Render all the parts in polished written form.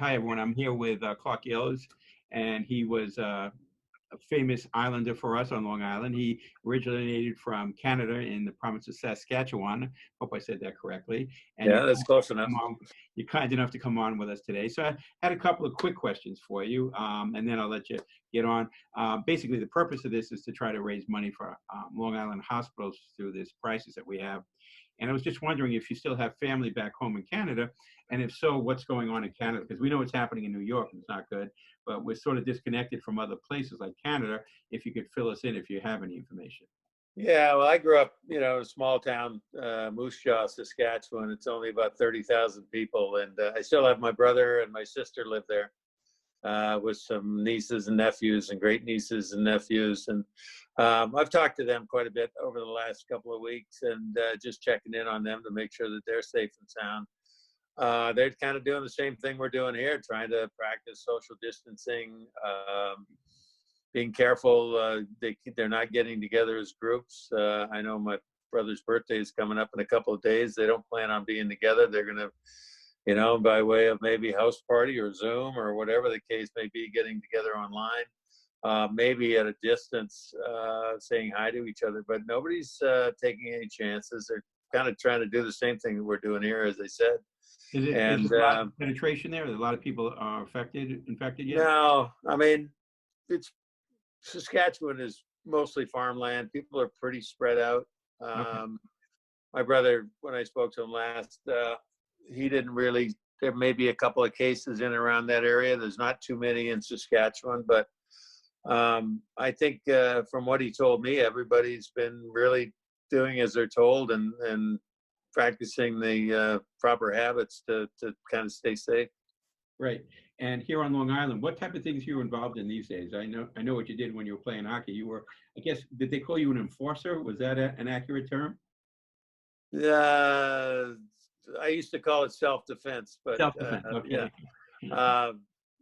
Hi, everyone. I'm here with Clark Gilles, and he was a famous islander for us on Long Island. He originated from Canada in the province of Saskatchewan. Hope I said that correctly. And Yeah, that's close enough. You're kind enough to come on with us today. So I had a couple of quick questions for you, and then I'll let you get on. Basically, the purpose of this is to try to raise money for Long Island hospitals through this crisis that we have. And I was just wondering if you still have family back home in Canada, and if so, what's going on in Canada? Because we know what's happening in New York, and it's not good, but we're sort of disconnected from other places like Canada. If you could fill us in if you have any information. Yeah, well, I grew up, in a small town, Moose Jaw, Saskatchewan. It's only about 30,000 people, and I still have my brother and my sister live there with some nieces and nephews and great nieces and nephews. And I've talked to them quite a bit over the last couple of weeks and just checking in on them to make sure that they're safe and sound. They're kind of doing the same thing we're doing here, trying to practice social distancing, being careful. They're not getting together as groups. I know my brother's birthday is coming up in a couple of days. They don't plan on being together. They're going to, by way of maybe house party or Zoom or whatever the case may be, getting together online, maybe at a distance, saying hi to each other. But nobody's taking any chances. They're kind of trying to do the same thing that we're doing here, as they said. Is there a lot of penetration there? A lot of people are infected yet? No, I mean, Saskatchewan is mostly farmland. People are pretty spread out. Okay. My brother, when I spoke to him last, he didn't really, there may be a couple of cases in and around that area. There's not too many in Saskatchewan, but I think from what he told me, everybody's been really doing as they're told and practicing the proper habits to kind of stay safe. Right. And here on Long Island, what type of things are you involved in these days? I know what you did when you were playing hockey. You were, I guess, did they call you an enforcer? Was that an accurate term? I used to call it self-defense, but Self-defense. Okay. Yeah.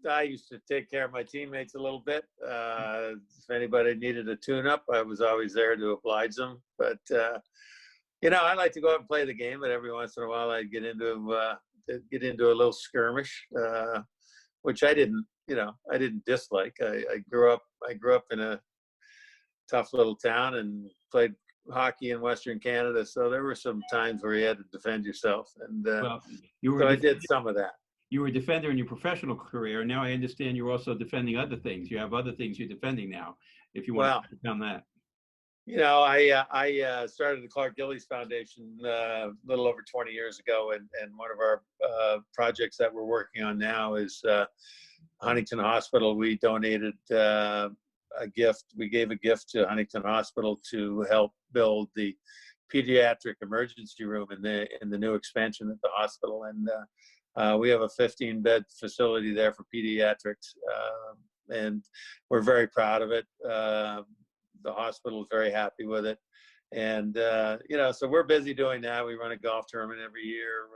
I used to take care of my teammates a little bit. If anybody needed a tune-up, I was always there to oblige them. But I like to go out and play the game, but every once in a while I'd get into a little skirmish, which I didn't dislike. I grew up in a tough little town and played hockey in Western Canada, so there were some times where you had to defend yourself, and I did some of that. You were a defender in your professional career. Now I understand you're also defending other things. You have other things you're defending now. If you want to touch on that. I started the Clark Gilles Foundation a little over 20 years ago, and one of our projects that we're working on now is Huntington Hospital. We donated a gift. We gave a gift to Huntington Hospital to help build the pediatric emergency room in the new expansion at the hospital, and we have a 15-bed facility there for pediatrics, and we're very proud of it. The hospital is very happy with it, and so we're busy doing that. We run a golf tournament every year.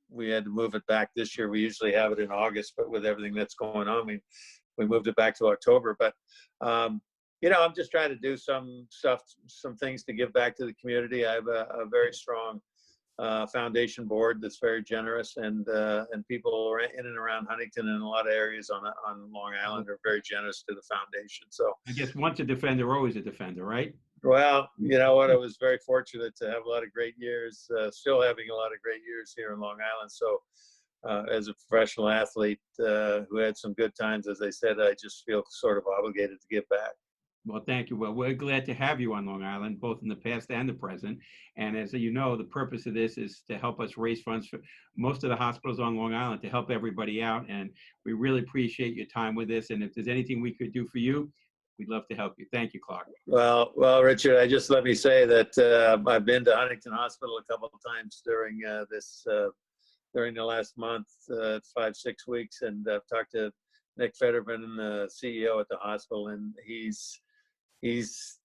We had to move it back this year. We usually have it in August, but with everything that's going on, we moved it back to October. But I'm just trying to do some things to give back to the community. I have a very strong foundation board that's very generous, and people in and around Huntington and a lot of areas on Long Island are very generous to the foundation. So I guess once a defender, always a defender, right? Well, you know what? I was very fortunate to have a lot of great years, still having a lot of great years here in Long Island. So as a professional athlete who had some good times, as I said, I just feel sort of obligated to give back. Well, thank you. Well, we're glad to have you on Long Island, both in the past and the present. And as you know, the purpose of this is to help us raise funds for most of the hospitals on Long Island to help everybody out. And we really appreciate your time with us. And if there's anything we could do for you, we'd love to help you. Thank you, Clark. Well, Richard, let me say that I've been to Huntington Hospital a couple of times during during the last month, 5-6 weeks, and I've talked to Nick Federman, the CEO at the hospital, and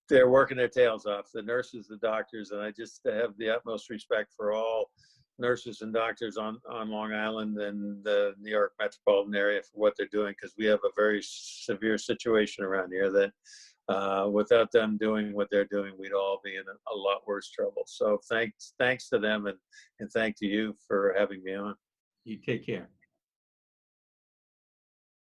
they're working their tails off, the nurses, the doctors, and I just have the utmost respect for all nurses and doctors on Long Island and the New York metropolitan area for what they're doing, because we have a very severe situation around here that without them doing what they're doing, we'd all be in a lot worse trouble. So thanks to them, and thank to you for having me on. You take care.